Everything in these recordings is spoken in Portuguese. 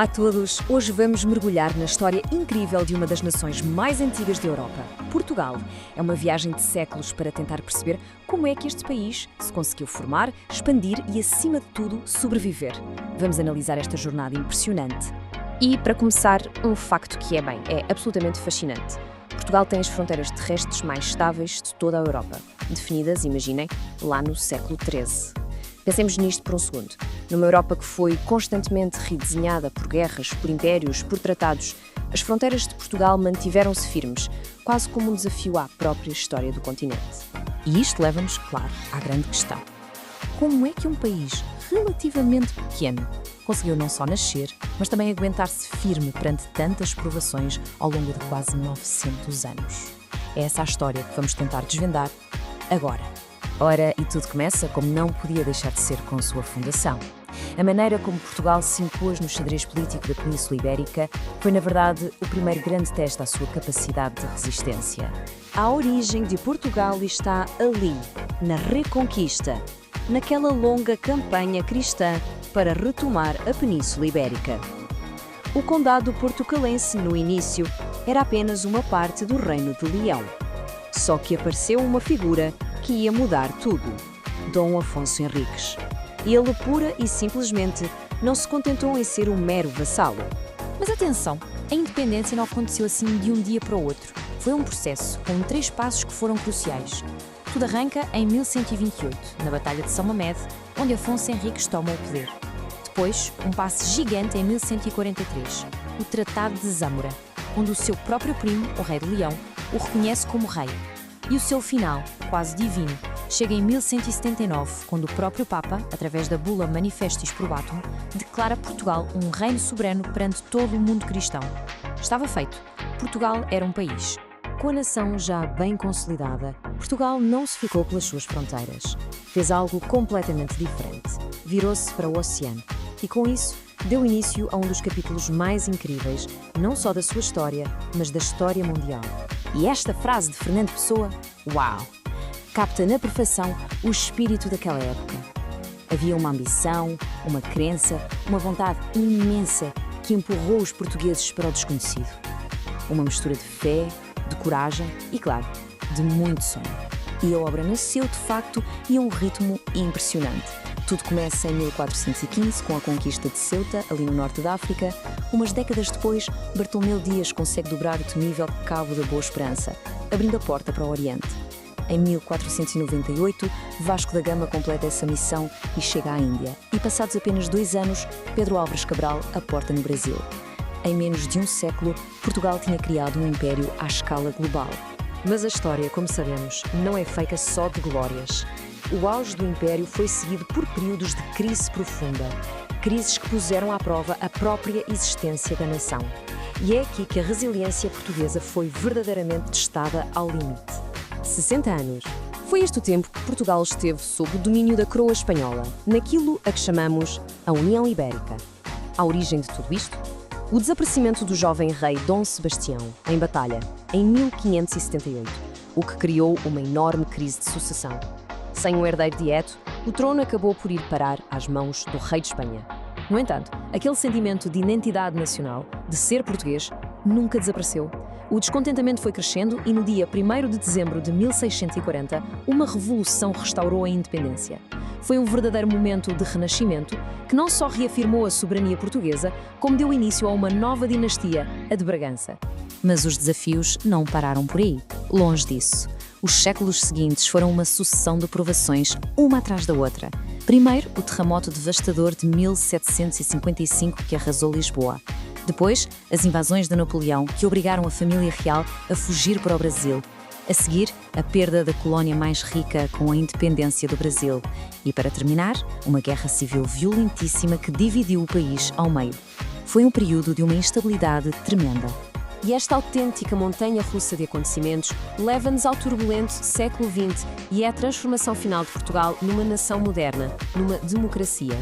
Olá a todos! Hoje vamos mergulhar na história incrível de uma das nações mais antigas da Europa, Portugal. É uma viagem de séculos para tentar perceber como é que este país se conseguiu formar, expandir e, acima de tudo, sobreviver. Vamos analisar esta jornada impressionante. E, para começar, um facto que é absolutamente fascinante. Portugal tem as fronteiras terrestres mais estáveis de toda a Europa, definidas, imaginem, lá no século XIII. Pensemos nisto por um segundo. Numa Europa que foi constantemente redesenhada por guerras, por impérios, por tratados, as fronteiras de Portugal mantiveram-se firmes, quase como um desafio à própria história do continente. E isto leva-nos, claro, à grande questão. Como é que um país relativamente pequeno conseguiu não só nascer, mas também aguentar-se firme perante tantas provações ao longo de quase 900 anos? É essa a história que vamos tentar desvendar agora. Ora, e tudo começa, como não podia deixar de ser, com sua fundação. A maneira como Portugal se impôs no xadrez político da Península Ibérica foi, na verdade, o primeiro grande teste à sua capacidade de resistência. A origem de Portugal está ali, na Reconquista, naquela longa campanha cristã para retomar a Península Ibérica. O Condado Portucalense, no início, era apenas uma parte do Reino de Leão. Só que apareceu uma figura que ia mudar tudo: Dom Afonso Henriques. Ele, pura e simplesmente, não se contentou em ser um mero vassalo. Mas atenção, a independência não aconteceu assim de um dia para o outro. Foi um processo com 3 passos que foram cruciais. Tudo arranca em 1128, na Batalha de São Mamede, onde Afonso Henriques toma o poder. Depois, um passo gigante em 1143, o Tratado de Zâmora, onde o seu próprio primo, o rei de Leão, o reconhece como rei. E o seu final, quase divino, chega em 1179, quando o próprio Papa, através da bula Manifestis Probatum, declara Portugal um reino soberano perante todo o mundo cristão. Estava feito. Portugal era um país. Com a nação já bem consolidada, Portugal não se ficou pelas suas fronteiras. Fez algo completamente diferente. Virou-se para o oceano e, com isso, deu início a um dos capítulos mais incríveis, não só da sua história, mas da história mundial. E esta frase de Fernando Pessoa, uau! Capta na perfeição o espírito daquela época. Havia uma ambição, uma crença, uma vontade imensa que empurrou os portugueses para o desconhecido. Uma mistura de fé, de coragem e, claro, de muito sonho. E a obra nasceu, de facto, e a um ritmo impressionante. Tudo começa em 1415, com a conquista de Ceuta, ali no norte da África. Umas décadas depois, Bartolomeu Dias consegue dobrar o temível Cabo da Boa Esperança, abrindo a porta para o Oriente. Em 1498, Vasco da Gama completa essa missão e chega à Índia. E passados apenas 2 anos, Pedro Álvares Cabral aporta no Brasil. Em menos de um século, Portugal tinha criado um império à escala global. Mas a história, como sabemos, não é feita só de glórias. O auge do Império foi seguido por períodos de crise profunda. Crises que puseram à prova a própria existência da nação. E é aqui que a resiliência portuguesa foi verdadeiramente testada ao limite. 60 anos. Foi este o tempo que Portugal esteve sob o domínio da coroa espanhola, naquilo a que chamamos a União Ibérica. A origem de tudo isto? O desaparecimento do jovem rei Dom Sebastião, em batalha, em 1578, o que criou uma enorme crise de sucessão. Sem um herdeiro direto, o trono acabou por ir parar às mãos do rei de Espanha. No entanto, aquele sentimento de identidade nacional, de ser português, nunca desapareceu. O descontentamento foi crescendo e no dia 1º de dezembro de 1640, uma revolução restaurou a independência. Foi um verdadeiro momento de renascimento que não só reafirmou a soberania portuguesa, como deu início a uma nova dinastia, a de Bragança. Mas os desafios não pararam por aí. Longe disso. Os séculos seguintes foram uma sucessão de provações, uma atrás da outra. Primeiro, o terremoto devastador de 1755 que arrasou Lisboa. Depois, as invasões de Napoleão, que obrigaram a família real a fugir para o Brasil. A seguir, a perda da colónia mais rica com a independência do Brasil. E, para terminar, uma guerra civil violentíssima que dividiu o país ao meio. Foi um período de uma instabilidade tremenda. E esta autêntica montanha-russa de acontecimentos leva-nos ao turbulento século XX e é a transformação final de Portugal numa nação moderna, numa democracia.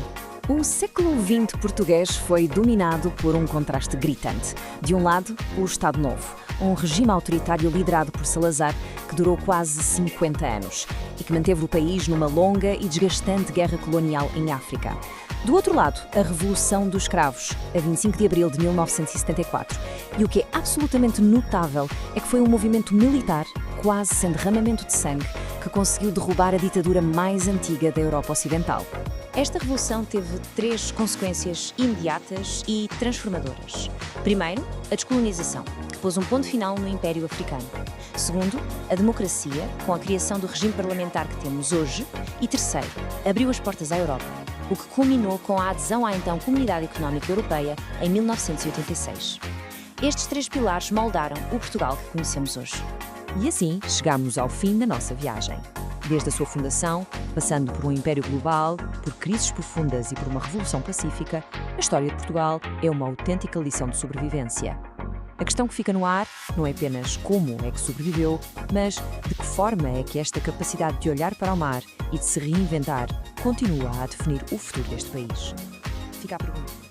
O século XX português foi dominado por um contraste gritante. De um lado, o Estado Novo, um regime autoritário liderado por Salazar que durou quase 50 anos e que manteve o país numa longa e desgastante guerra colonial em África. Do outro lado, a Revolução dos Cravos, a 25 de abril de 1974. E o que é absolutamente notável é que foi um movimento militar, quase sem derramamento de sangue, que conseguiu derrubar a ditadura mais antiga da Europa Ocidental. Esta revolução teve 3 consequências imediatas e transformadoras. Primeiro, a descolonização, que pôs um ponto final no Império Africano. Segundo, a democracia, com a criação do regime parlamentar que temos hoje. E terceiro, abriu as portas à Europa, o que culminou com a adesão à então Comunidade Económica Europeia em 1986. Estes 3 pilares moldaram o Portugal que conhecemos hoje. E assim chegamos ao fim da nossa viagem. Desde a sua fundação, passando por um império global, por crises profundas e por uma revolução pacífica, a história de Portugal é uma autêntica lição de sobrevivência. A questão que fica no ar não é apenas como é que sobreviveu, mas de que forma é que esta capacidade de olhar para o mar e de se reinventar continua a definir o futuro deste país. Fica a pergunta.